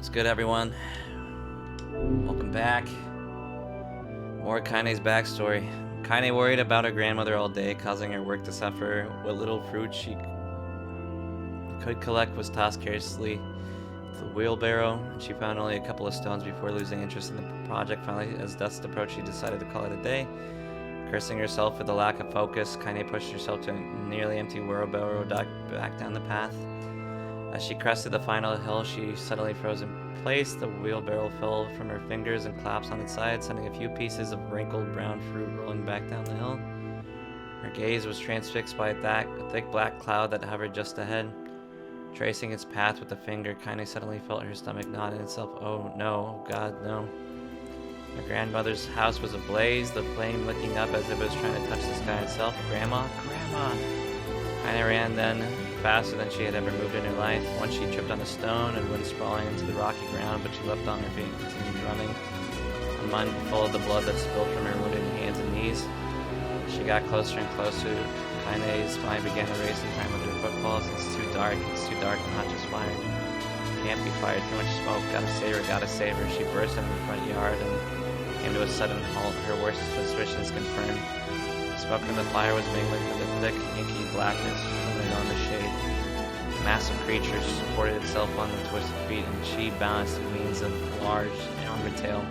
What's good, everyone? Welcome back. More Kainé's backstory. Kainé worried about her grandmother all day, causing her work to suffer. What little fruit she could collect was tossed carelessly to the wheelbarrow. She found only a couple of stones before losing interest in the project. Finally, as dusk approached, she decided to call it a day. Cursing herself for the lack of focus, Kainé pushed herself to a nearly empty wheelbarrow back down the path. As she crested the final hill, she suddenly froze in place. The wheelbarrow fell from her fingers and collapsed on its side, sending a few pieces of wrinkled brown fruit rolling back down the hill. Her gaze was transfixed by a thick black cloud that hovered just ahead. Tracing its path with a finger, Kainé suddenly felt her stomach knot in itself. Oh no, God, no. Her grandmother's house was ablaze, the flame licking up as if it was trying to touch the sky itself. Grandma? Grandma! Kainé ran then, faster than she had ever moved in her life. Once she tripped on a stone and went sprawling into the rocky ground, but she leapt on her feet and continued running. Her mind full of the blood that spilled from her wounded hands and knees. As she got closer and closer, Kainé's mind began to race in time with her footfalls. It's too dark, not just fire. Can't be fired, too much smoke, gotta save her. She burst into the front yard and came to a sudden halt. Her worst suspicions confirmed. Smoke from the fire was mingling with the thick, inky blackness from the enormous shade. A massive creature supported itself on the twisted feet, and she balanced the means of a large, armored tail.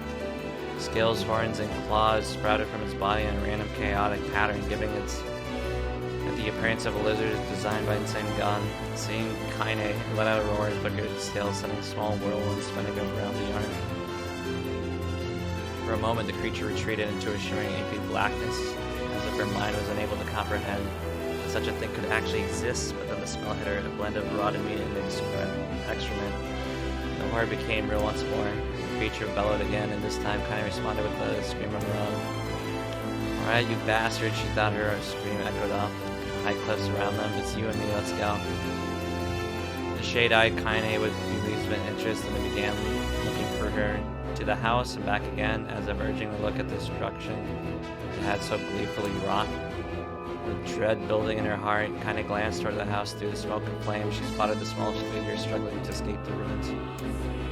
Scales, horns, and claws sprouted from its body in a random, chaotic pattern, giving it the appearance of a lizard designed by insane god. Seeing Kainé, let out a roar and flickered its tail, sending a small whirlwind spinning around the yard. For a moment, the creature retreated into a shimmering, inky blackness, as if her mind was unable to comprehend such a thing could actually exist, but then the smell hit her, a blend of rotted meat and excrement. The horror became real once more. The creature bellowed again, and this time Kainé responded with a scream of her own. Alright, you bastard, she thought her scream echoed off the high cliffs around them. It's you and me, let's go. The shade-eyed Kainé with amusement and interest, and began looking for her to the house and back again, as if urging to look at the destruction it had so gleefully wrought. With dread building in her heart, Kainé glanced toward the house. Through the smoke and flame, she spotted the small figure struggling to escape the ruins.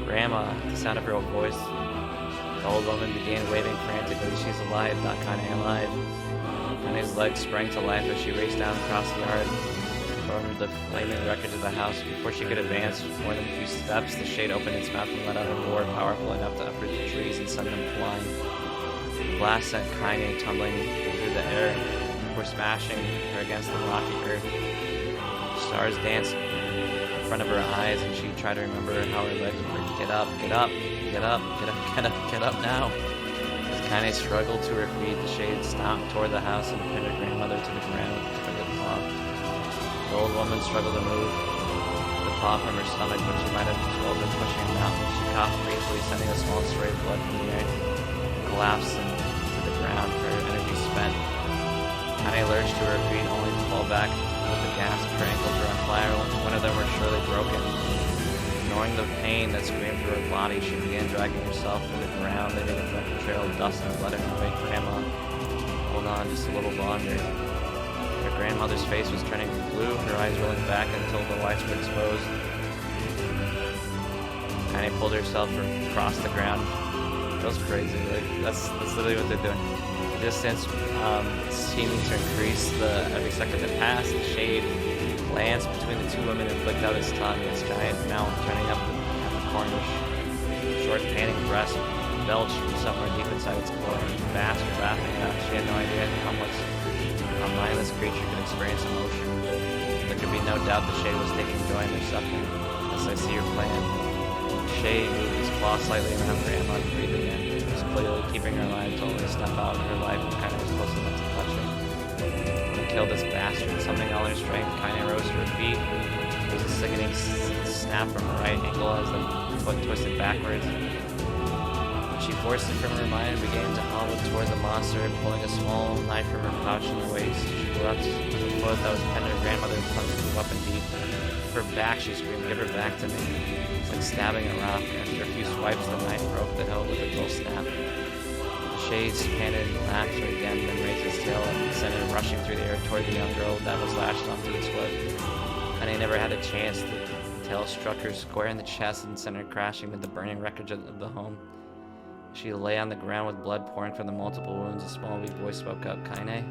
Grandma, the sound of her own voice. The old woman began waving frantically. She's alive, thought Kainé, alive. Kainé's legs sprang to life as she raced down across the yard from the flaming wreckage of the house. Before she could advance more than a few steps, the shade opened its mouth and let out a roar powerful enough to uproot the trees and send them flying. The blast sent Kainé tumbling through the air before smashing her against the rocky earth. Stars danced in front of her eyes, and she tried to remember how her legs were. Get up, get up, get up, get up, get up, get up now. As Kainé struggled to her feet, the shade stomped toward the house and pinned her grandmother to the ground with a crooked paw. The old woman struggled to move the paw from her stomach, but she might have as well been pushing a mountain. She coughed briefly, sending a small spray of blood from the air, and collapsed to the ground, her energy spent. Kainé lurched to her feet, only to fall back with a gasp. Her ankles were on fire. One of them were surely broken. Ignoring the pain that screamed through her body, she began dragging herself to the ground, leaving a trail of dust and blood in her wake. Grandma, hold on just a little longer. Her grandmother's face was turning blue, her eyes rolling back until the whites were exposed. Kainé pulled herself across the ground. That was crazy. That's literally what they're doing. The distance seeming to increase every second that passed. The shade glanced between the two women and flicked out his tongue, its giant mouth turning up at the corners. Short, panting breast belched from somewhere deep inside its core. Fast, laughing out. She had no idea how much a mindless creature could experience emotion. There could be no doubt the shade was taking joy in their suffering. As I see your plan. The shade moved his claw slightly around Grandma and breathed again. It was clearly keeping her alive to only step out of her life and Kainé was close enough to touch her. Kill this bastard. Summoning all her strength, Kainé rose to her feet. There was a sickening snap from her right ankle as the foot twisted backwards. She forced it from her mind and began to hobble toward the monster, pulling a small knife from her pouch in her waist. She leapt to the foot that was pinned her grandmother and plunged the weapon deep. Give her back, she screamed. Give her back to me. It's like stabbing a rock. After a few swipes, the knife broke the hill with a dull snap. Shades panted and laughed her again, then raised its tail and sent it rushing through the air toward the young girl that was lashed onto its foot. Kainé never had a chance to tail struck her square in the chest and sent her crashing with the burning wreckage of the home. She lay on the ground with blood pouring from the multiple wounds. A small, weak voice spoke up, Kainé?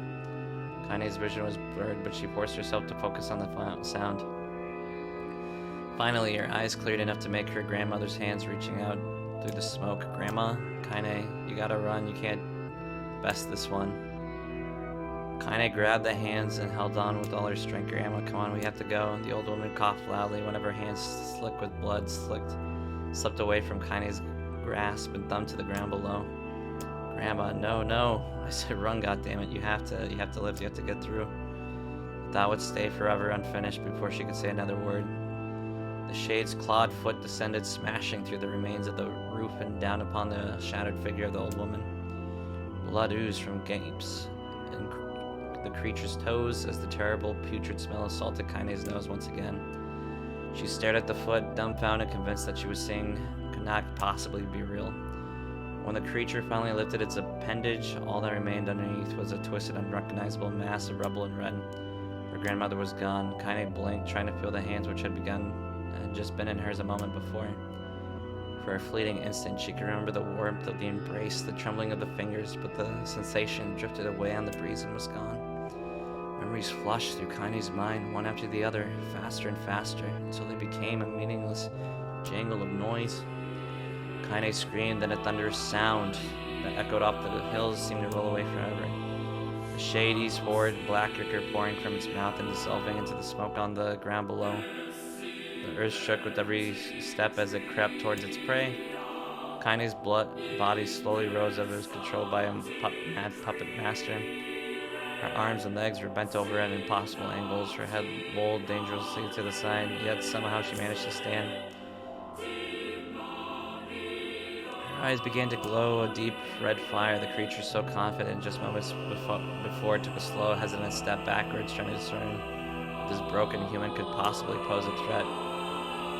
Kainé's vision was blurred, but she forced herself to focus on the sound. Finally, her eyes cleared enough to make her grandmother's hands reaching out through the smoke. Grandma, Kainé, you gotta run. You can't best this one. Kainé grabbed the hands and held on with all her strength. Grandma, come on, we have to go. The old woman coughed loudly. One of her hands, slick with blood, slipped away from Kainé's grasp and thumbed to the ground below. Grandma, no. I said run, goddammit. You have to live. You have to get through. The thought would stay forever unfinished before she could say another word. The shade's clawed foot descended, smashing through the remains of the roof and down upon the shattered figure of the old woman. Blood oozed from gapes and the creature's toes as the terrible, putrid smell assaulted Kainé's nose once again. She stared at the foot, dumbfounded, convinced that she was seeing could not possibly be real. When the creature finally lifted its appendage, all that remained underneath was a twisted, unrecognizable mass of rubble and red. Her grandmother was gone. Kainé blinked, trying to feel the hands which had just been in hers a moment before. For a fleeting instant, she could remember the warmth of the embrace, the trembling of the fingers, but the sensation drifted away on the breeze and was gone. Memories flushed through Kainé's mind, one after the other, faster and faster, until they became a meaningless jangle of noise. Kainé screamed, then a thunderous sound that echoed off the hills seemed to roll away forever. The shade eased forward, black liquor pouring from its mouth and dissolving into the smoke on the ground below. The earth shook with every step as it crept towards its prey. Kainé's body slowly rose as it was controlled by a mad puppet master. Her arms and legs were bent over at impossible angles, her head lolled dangerously to the side, yet somehow she managed to stand. Her eyes began to glow a deep red fire. The creature, so confident just moments before, took a slow, hesitant step backwards, trying to discern if this broken human could possibly pose a threat.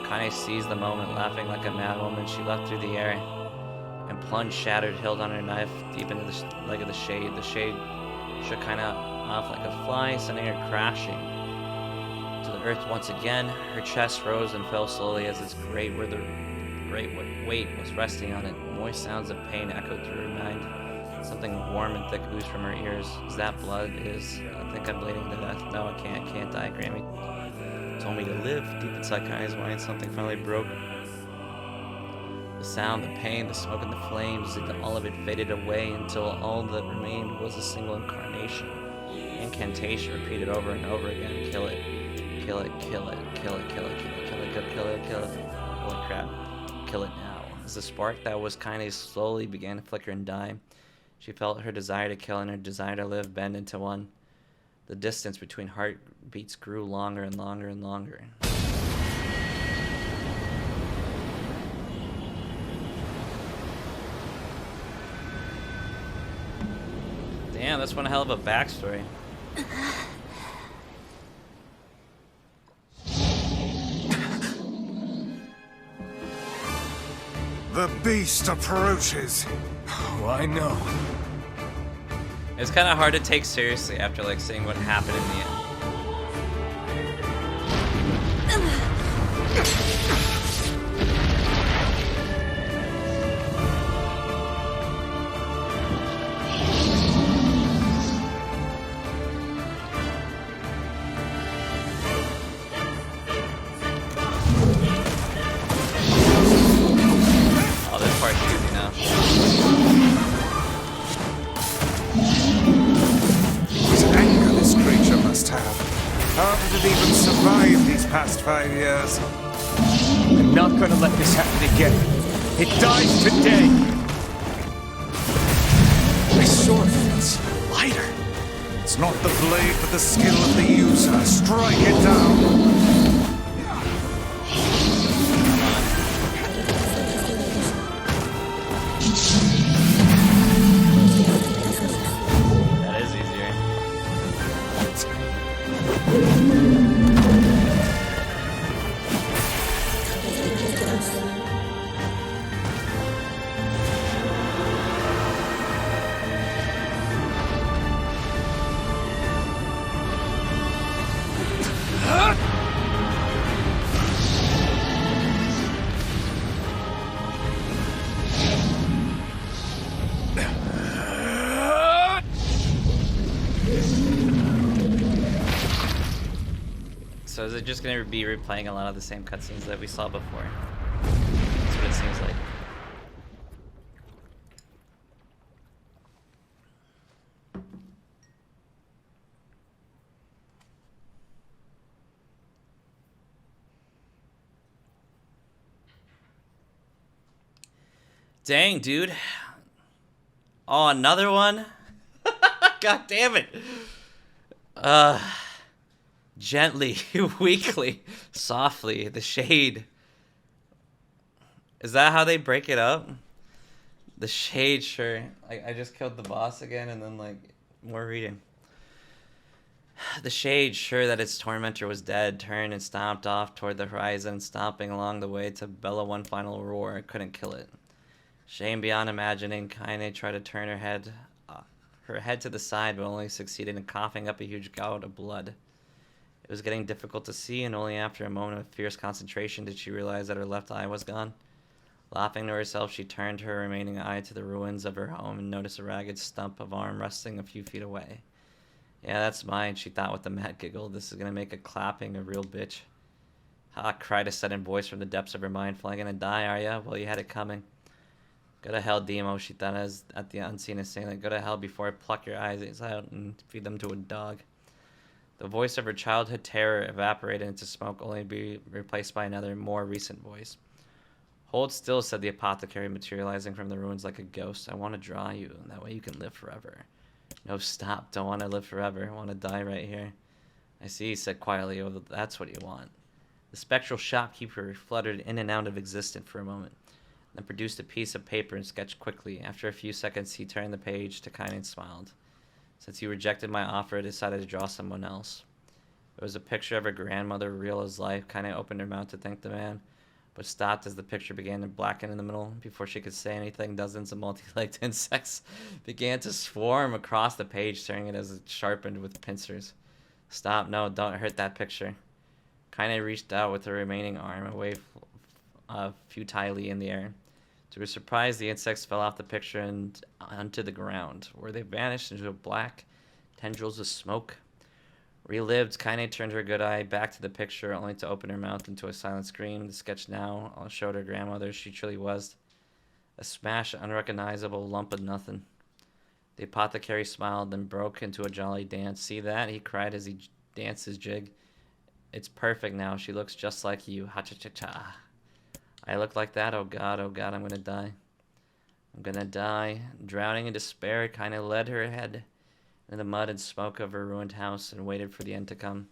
Kainé seized the moment, laughing like a madwoman. She leapt through the air and plunged shattered hilt on her knife deep into the leg of the shade. The shade shook Kainé off like a fly, sending her crashing to the earth once again. Her chest rose and fell slowly as its great weight was resting on it. Moist sounds of pain echoed through her mind. Something warm and thick oozed from her ears. Is that blood? I think I'm bleeding to death. No, I can't die. Grammy told me to live. Deep inside Kainé's mind, something finally broke. The sound, the pain, the smoke, and the flames, all of it faded away until all that remained was a single incantation repeated over and over again. Kill it. Kill it, kill it, kill it, kill it, kill it, kill it, kill it, kill it, kill it. Holy crap. Kill it now. As the spark that was Kainé slowly began to flicker and die, she felt her desire to kill and her desire to live bend into one. The distance between heartbeats grew longer and longer and longer. Damn, that's one hell of a backstory. The beast approaches. Oh, I know. It's kind of hard to take seriously after like seeing what happened in the end. How did it even survive these past 5 years? I'm not gonna let this happen again. It dies today. My sword feels lighter. It's not the blade, but the skill of the user. Strike it down. So is it just gonna be replaying a lot of the same cutscenes that we saw before? That's what it seems like. Dang, dude. Oh, another one? God damn it. Gently, weakly, softly, the shade. Is that how they break it up? The shade, sure. I just killed the boss again and then, like, more reading. The shade, sure that its tormentor was dead, turned and stomped off toward the horizon, stomping along the way to bellow one final roar. Couldn't kill it. Shame beyond imagining, Kainé tried to turn her head to the side, but only succeeded in coughing up a huge gout of blood. It was getting difficult to see, and only after a moment of fierce concentration did she realize that her left eye was gone. Laughing to herself, she turned her remaining eye to the ruins of her home and noticed a ragged stump of arm resting a few feet away. Yeah, that's mine, she thought with a mad giggle. This is gonna make a clapping a real bitch. Ha, cried a sudden voice from the depths of her mind. Flying gonna die, are ya? Well, you had it coming. Go to hell, Demo, she thought as at the unseen assailant. Go to hell before I pluck your eyes out and feed them to a dog. The voice of her childhood terror evaporated into smoke, only to be replaced by another, more recent voice. Hold still, said the apothecary, materializing from the ruins like a ghost. I want to draw you, and that way you can live forever. No, stop. Don't want to live forever. I want to die right here. I see, he said quietly. Oh, that's what you want. The spectral shopkeeper fluttered in and out of existence for a moment, then produced a piece of paper and sketched quickly. After a few seconds, he turned the page to Kainé and smiled. Since you rejected my offer, I decided to draw someone else. It was a picture of her grandmother, real as life. Kainé opened her mouth to thank the man, but stopped as the picture began to blacken in the middle. Before she could say anything, dozens of multi-legged insects began to swarm across the page, tearing it as it sharpened with pincers. Stop, no, don't hurt that picture. Kainé reached out with her remaining arm, a wave futilely in the air. To her surprise, the insects fell off the picture and onto the ground, where they vanished into black tendrils of smoke. Relived, Kainé turned her good eye back to the picture, only to open her mouth into a silent scream. The sketch now showed her grandmother she truly was. A smashed, unrecognizable lump of nothing. The apothecary smiled, then broke into a jolly dance. See that? He cried as he danced his jig. It's perfect now. She looks just like you. Ha-cha-cha-cha. I look like that? Oh God, I'm gonna die. I'm gonna die. Drowning in despair, Kainé led her head in the mud and smoke of her ruined house and waited for the end to come.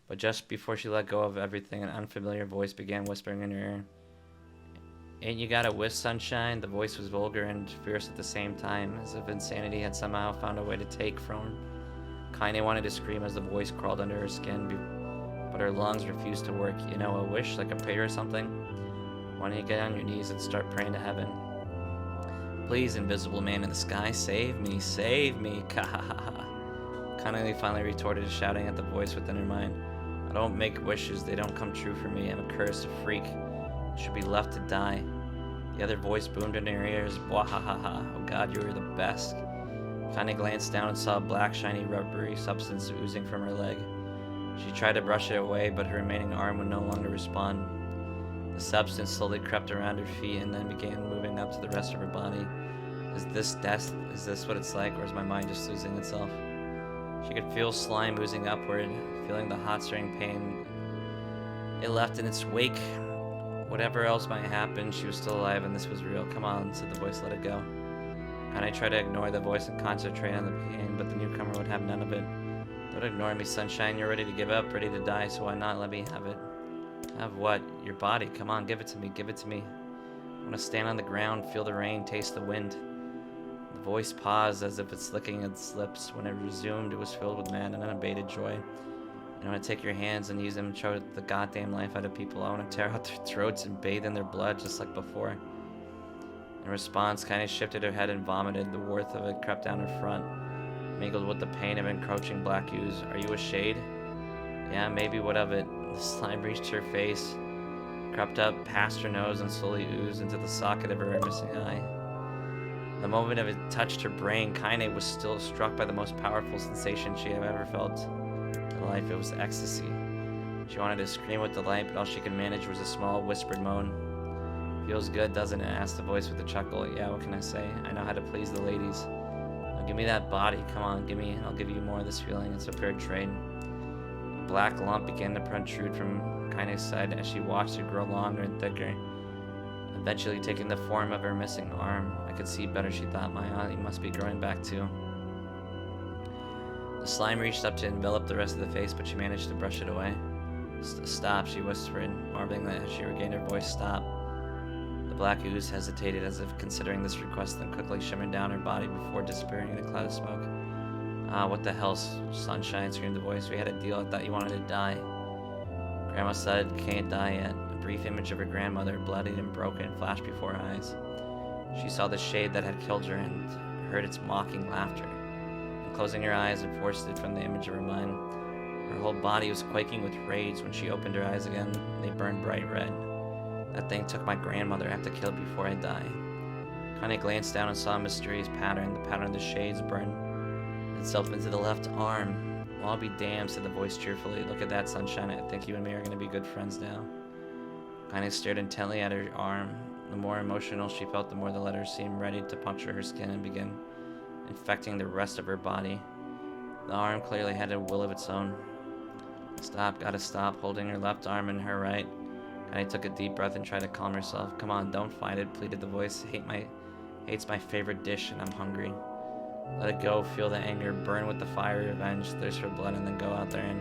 But just before she let go of everything, an unfamiliar voice began whispering in her ear. Ain't you got a wish, sunshine? The voice was vulgar and fierce at the same time, as if insanity had somehow found a way to take from her. Kainé wanted to scream as the voice crawled under her skin, but her lungs refused to work. You know, a wish, like a prayer or something? Why don't you get on your knees and start praying to heaven? Please, invisible man in the sky, save me, save me, ka-ha-ha-ha. Kainé finally retorted, shouting at the voice within her mind. I don't make wishes, they don't come true for me. I'm a cursed freak. I should be left to die. The other voice boomed in her ears, wah-ha-ha-ha. Oh God, you were the best. Kainé glanced down and saw a black, shiny, rubbery substance oozing from her leg. She tried to brush it away, but her remaining arm would no longer respond. The substance slowly crept around her feet and then began moving up to the rest of her body. Is this death? Is this what it's like, or is my mind just losing itself? She could feel slime oozing upward, feeling the hot stirring pain it left in its wake. Whatever else might happen, she was still alive and this was real. Come on, said the voice, let it go. And I tried to ignore the voice and concentrate on the pain, but the newcomer would have none of it. Don't ignore me, sunshine. You're ready to give up, ready to die, so why not let me have it? Have what? Your body. Come on, give it to me, give it to me. I want to stand on the ground, feel the rain, taste the wind. The voice paused as if it's licking its lips. When it resumed, it was filled with mad and unabated joy. I want to take your hands and use them and choke the goddamn life out of people. I want to tear out their throats and bathe in their blood just like before. In response, Kainé shifted her head and vomited. The warmth of it crept down her front, mingled with the pain of encroaching black ooze. Are you a shade? Yeah, maybe, what of it? The slime reached her face, crept up past her nose, and slowly oozed into the socket of her missing eye. The moment of it touched her brain, Kainé was still struck by the most powerful sensation she had ever felt in life. It was ecstasy. She wanted to scream with delight, but all she could manage was a small, whispered moan. Feels good, doesn't it? Asked the voice with a chuckle. Yeah, what can I say? I know how to please the ladies. Now give me that body. Come on, give me, and I'll give you more of this feeling. It's a fair trade. A black lump began to protrude from Kainé's side as she watched it grow longer and thicker, eventually taking the form of her missing arm. I could see better, she thought. My eye must be growing back too. The slime reached up to envelop the rest of the face, but she managed to brush it away. Stop, she whispered, marveling that as she regained her voice. Stop. The black ooze hesitated as if considering this request, then quickly shimmered down her body before disappearing in a cloud of smoke. Ah, what the hell, Sunshine, screamed the voice. We had a deal. I thought you wanted to die. Grandma said, can't die yet. A brief image of her grandmother, bloodied and broken, flashed before her eyes. She saw the shade that had killed her and heard its mocking laughter. And closing her eyes, it forced it from the image of her mind. Her whole body was quaking with rage. When she opened her eyes again, they burned bright red. That thing took my grandmother. I have to kill it before I die. Kainé glanced down and saw a mysterious pattern. The pattern of the shades burned itself into the left arm. Well, I'll be damned, said the voice cheerfully. Look at that, Sunshine. I think you and me are going to be good friends now. Kainé stared intently at her arm. The more emotional she felt, the more the letters seemed ready to puncture her skin and begin infecting the rest of her body. The arm clearly had a will of its own. Stop, gotta stop. Holding her left arm in her right, Kainé took a deep breath and tried to calm herself. Come on, don't fight it, pleaded the voice. Hate's my favorite dish, and I'm hungry. Let it go, feel the anger, burn with the fire of revenge, thirst for blood, and then go out there and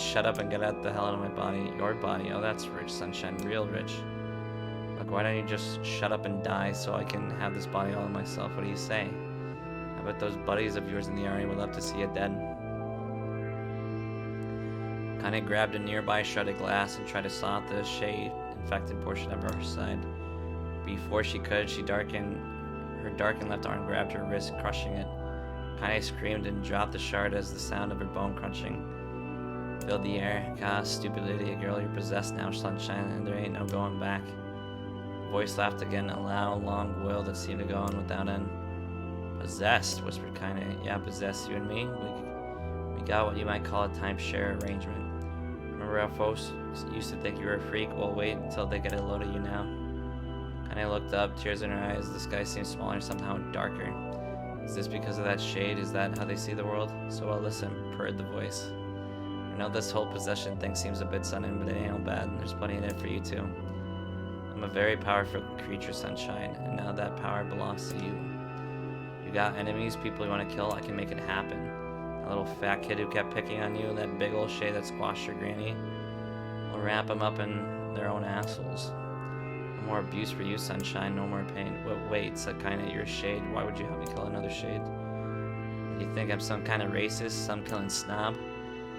shut up and get out the hell out of my body. Your body, oh that's rich, Sunshine, real rich. Look, why don't you just shut up and die so I can have this body all to myself? What do you say? I bet those buddies of yours in the army would love to see you dead. Kainé grabbed a nearby shredded glass and tried to saw out the shade-infected portion of her side. Before she could, her darkened left arm grabbed her wrist, crushing it. Kainé screamed and dropped the shard as the sound of her bone crunching filled the air. God, stupid idiot girl, you're possessed now, Sunshine, and there ain't no going back. The voice laughed again, a loud, long wail that seemed to go on without end. Possessed, whispered Kainé. Yeah, possessed, you and me. We got what you might call a timeshare arrangement. Remember how folks used to think you were a freak? Well, wait until they get a load of you now. Kainé looked up, tears in her eyes. The sky seemed smaller, somehow darker. Is this because of that shade? Is that how they see the world? So well, listen, purred the voice. I know this whole possession thing seems a bit sudden, but it ain't all bad, and there's plenty in it for you too. I'm a very powerful creature, Sunshine, and now that power belongs to you. You got enemies, people you want to kill, I can make it happen. That little fat kid who kept picking on you, that big old shade that squashed your granny, we'll wrap them up in their own assholes. No more abuse for you, Sunshine, no more pain. Wait, said Kainé, you're a shade. Why would you help me kill another shade? Do you think I'm some kind of racist, some killing snob?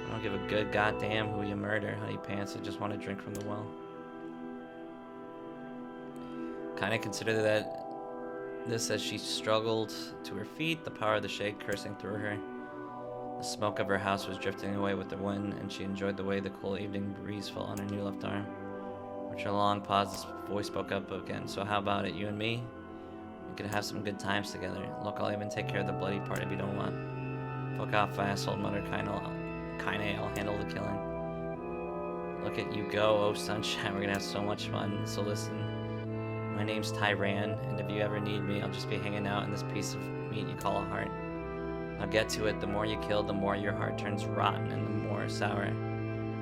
I don't give a good goddamn who you murder, honey pants. I just want to drink from the well. Kainé considered this as she struggled to her feet, the power of the shade coursing through her. The smoke of her house was drifting away with the wind, and she enjoyed the way the cool evening breeze fell on her new left arm. After a long pause, this voice spoke up again. So how about it, you and me? We could have some good times together. Look, I'll even take care of the bloody part if you don't want. Fuck off, asshole, muttered Kainé, I'll handle the killing. Look at you go, oh Sunshine, we're gonna have so much fun. So listen, my name's Tyran, and if you ever need me, I'll just be hanging out in this piece of meat you call a heart. Now get to it, the more you kill, the more your heart turns rotten and the more sour.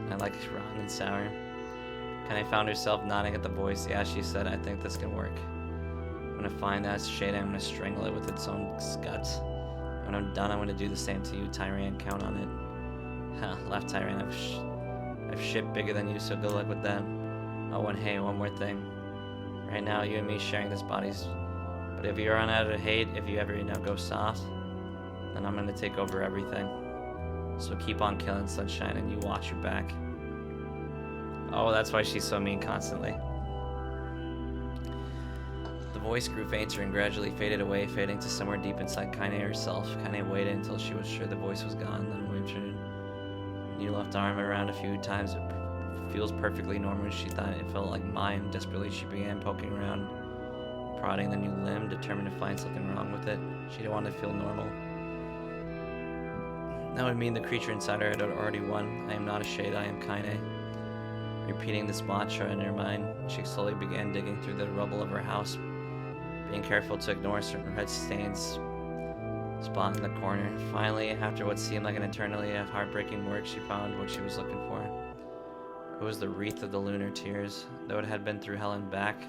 I like rotten and sour. Kainé found herself nodding at the voice. Yeah, she said, I think this can work. I'm gonna find that shade, I'm gonna strangle it with its own guts. When I'm done, I'm gonna do the same to you, Tyran, count on it. Ha, laughed Tyran, I've shit bigger than you, so good luck with that. Oh, and hey, one more thing. Right now, you and me sharing this body's, but if you run out of hate, if you ever, go soft, then I'm gonna take over everything. So keep on killing, Sunshine, and you watch your back. Oh, that's why she's so mean constantly. The voice grew fainter and gradually faded away, fading to somewhere deep inside Kainé herself. Kainé waited until she was sure the voice was gone, then waved her new left arm around a few times. It feels perfectly normal, she thought. It felt like mine. Desperately, she began poking around, prodding the new limb, determined to find something wrong with it. She didn't want to feel normal. That would mean the creature inside her had already won. I am not a shade, I am Kainé. Repeating this mantra in her mind, she slowly began digging through the rubble of her house, being careful to ignore certain red stains spot in the corner. Finally, after what seemed like an eternity of heartbreaking work, she found what she was looking for. It was the wreath of the lunar tears. Though it had been through hell and back,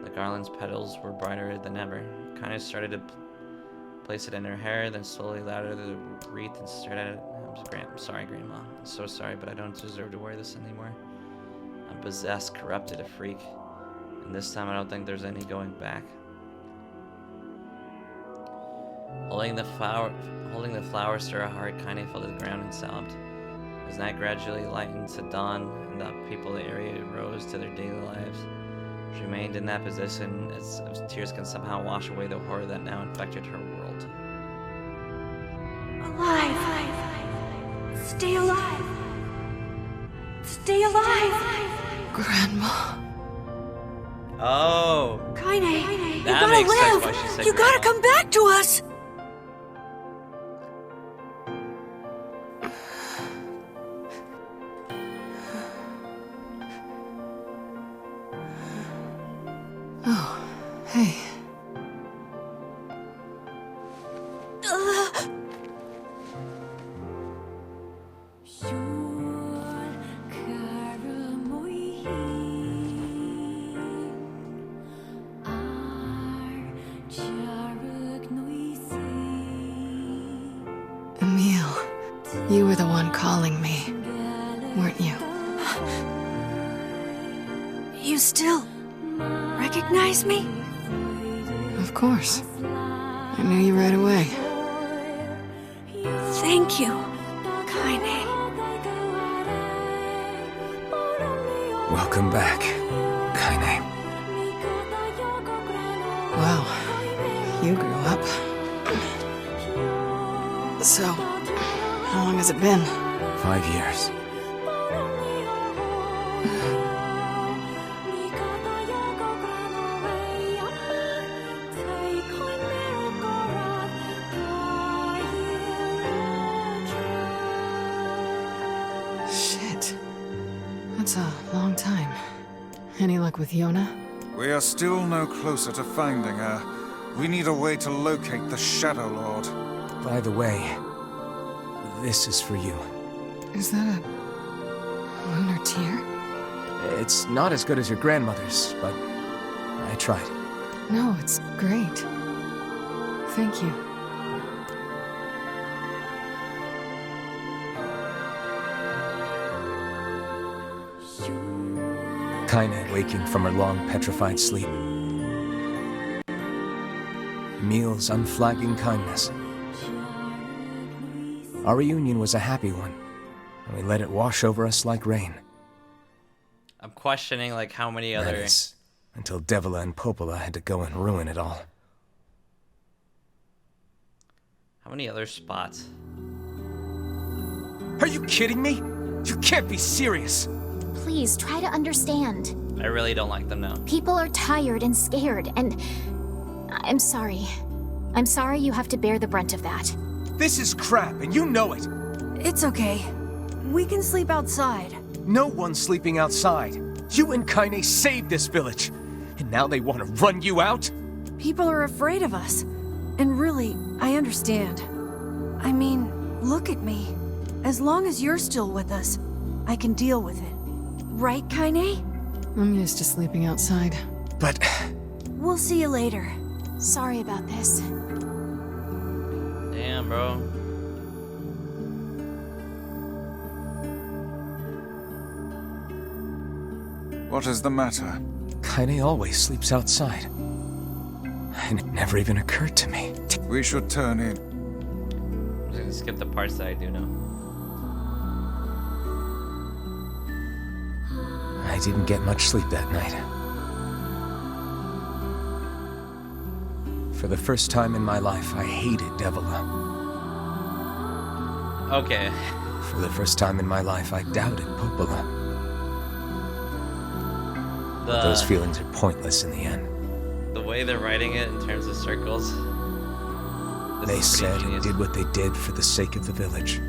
the garland's petals were brighter than ever. Kainé started to place it in her hair, then slowly laddered the wreath and stared at it. I'm sorry, Grandma. I'm so sorry, but I don't deserve to wear this anymore. I'm possessed, corrupted, a freak. And this time I don't think there's any going back. Holding the flowers to her heart, Kainé fell to the ground and sobbed. As night gradually lightened to dawn and the people of the area rose to their daily lives, she remained in that position as if tears can somehow wash away the horror that now infected her world. Alive! Stay alive! Stay alive! Grandma. Oh! Kainé, you That gotta makes sense live! why she said You gotta grandma. come back to us! Oh, hey. Emil, you were the one calling me, weren't you? You still recognize me? Of course. I knew you right away. Thank you, Kainé. Welcome back, Kainé. Wow, you grew up. So, how long has it been? 5 years. Shit. That's a long time. Any luck with Yona? We are still no closer to finding her. We need a way to locate the Shadow Lord. By the way, this is for you. Is that a lunar tear? It's not as good as your grandmother's, but I tried. No, it's great. Thank you. Kainé waking from her long petrified sleep. Emil's unflagging kindness. Our reunion was a happy one, and we let it wash over us like rain. I'm questioning like how many other... That is, until Devila and Popola had to go and ruin it all. How many other spots? Are you kidding me? You can't be serious! Please try to understand. I really don't like them now. People are tired and scared, and I'm sorry. I'm sorry you have to bear the brunt of that. This is crap, and you know it! It's okay. We can sleep outside. No one's sleeping outside. You and Kainé saved this village, and now they want to run you out? People are afraid of us. And really, I understand. I mean, look at me. As long as you're still with us, I can deal with it. Right, Kainé? I'm used to sleeping outside. But... We'll see you later. Sorry about this. Damn, bro. What is the matter? Kainé always sleeps outside. And it never even occurred to me. We should turn in. I'm just gonna skip the parts that I do know. I didn't get much sleep that night. For the first time in my life, I hated Devila. Okay. For the first time in my life, I doubted Popola. Those feelings are pointless in the end. The way they're writing it in terms of circles, This They is pretty said and genius. did what they did for the sake of the village.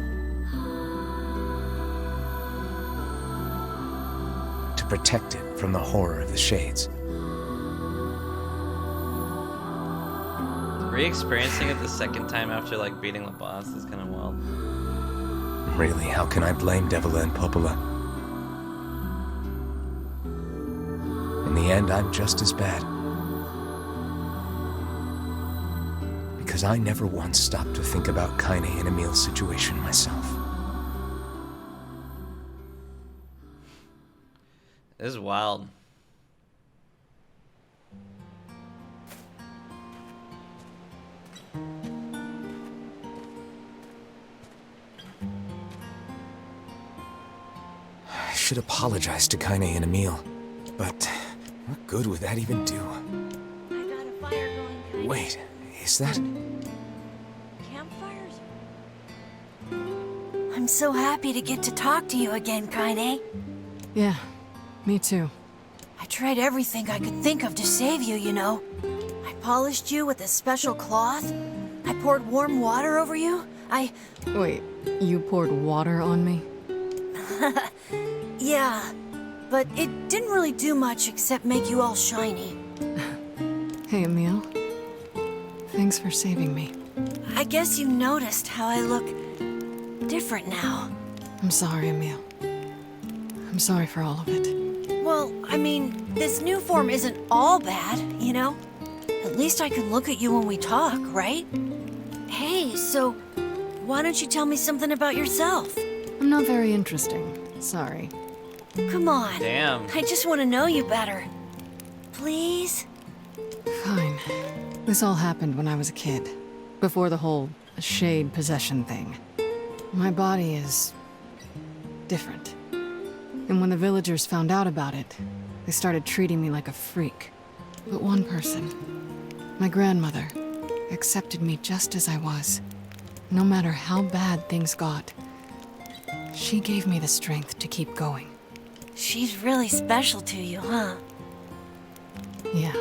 To protect it from the horror of the Shades. Re-experiencing it the second time after like beating the boss is kind of wild. Really, how can I blame Devila and Popola? In the end, I'm just as bad. Because I never once stopped to think about Kainé and Emil's situation myself. This is wild. I should apologize to Kainé and Emil, but what good would that even do? I got a fire going, Wait, is that... Campfires? I'm so happy to get to talk to you again, Kainé. Yeah, me too. I tried everything I could think of to save you, you know. I polished you with a special cloth. I poured warm water over you. Wait, you poured water on me? Yeah, but it didn't really do much except make you all shiny. Hey, Emil. Thanks for saving me. I guess you noticed how I look different now. I'm sorry, Emil. I'm sorry for all of it. Well, I mean, this new form isn't all bad, you know? At least I can look at you when we talk, right? Hey, so why don't you tell me something about yourself? I'm not very interesting. Sorry. Come on. Damn. I just want to know you better. Please? Fine. This all happened when I was a kid. Before the whole shade possession thing. My body is... different. And when the villagers found out about it, they started treating me like a freak. But one person, my grandmother, accepted me just as I was. No matter how bad things got. She gave me the strength to keep going. She's really special to you, huh? Yeah.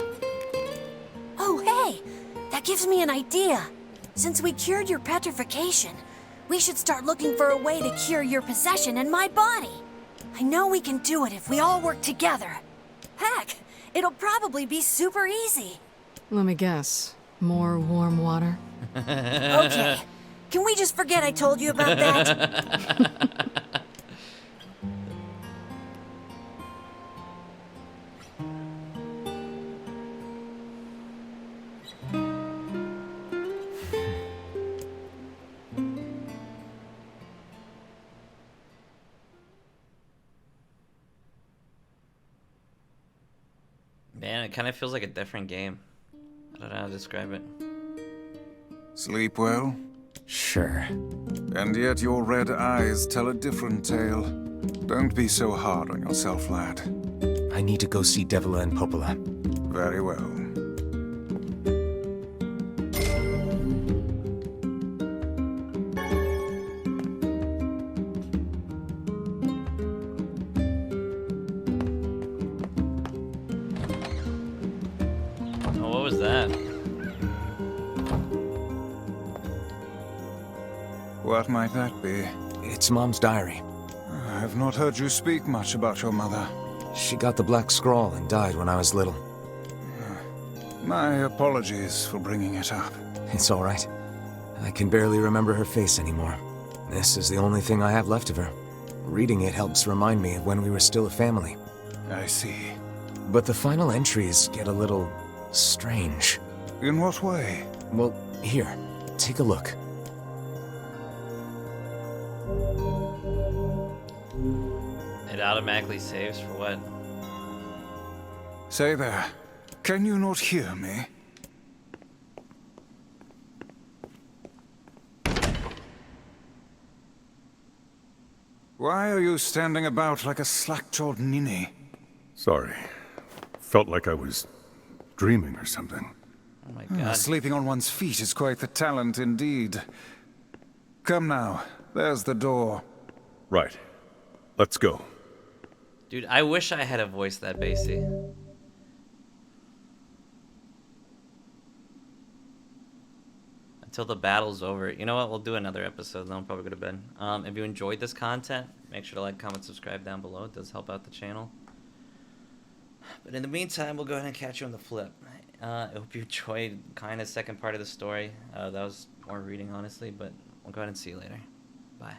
Oh, hey! That gives me an idea. Since we cured your petrification, we should start looking for a way to cure your possession in my body. I know we can do it if we all work together. Heck, it'll probably be super easy. Let me guess. More warm water? Okay. Can we just forget I told you about that? Man, it kind of feels like a different game. I don't know how to describe it. Sleep well? Sure. And yet your red eyes tell a different tale. Don't be so hard on yourself, lad. I need to go see Devila and Popola. Very well. Oh, what was that? What might that be? It's Mom's diary. I have not heard you speak much about your mother. She got the Black Scrawl and died when I was little. My apologies for bringing it up. It's all right. I can barely remember her face anymore. This is the only thing I have left of her. Reading it helps remind me of when we were still a family. I see. But the final entries get a little strange. In what way? Well, here, take a look. It automatically saves for what? Say there, can you not hear me? Why are you standing about like a slack-jawed ninny? Sorry. Felt like I was dreaming or something. Oh my god. Sleeping on one's feet is quite the talent indeed. Come now, there's the door. Right. Let's go. Dude, I wish I had a voice that bassy. until the battle's over. You know what? We'll do another episode, then I'll probably go to bed. If you enjoyed this content, make sure to like, comment, subscribe down below. It does help out the channel. But in the meantime, we'll go ahead and catch you on the flip. I hope you enjoyed Kainé's second part of the story. That was more reading, honestly, but we'll go ahead and see you later. Bye.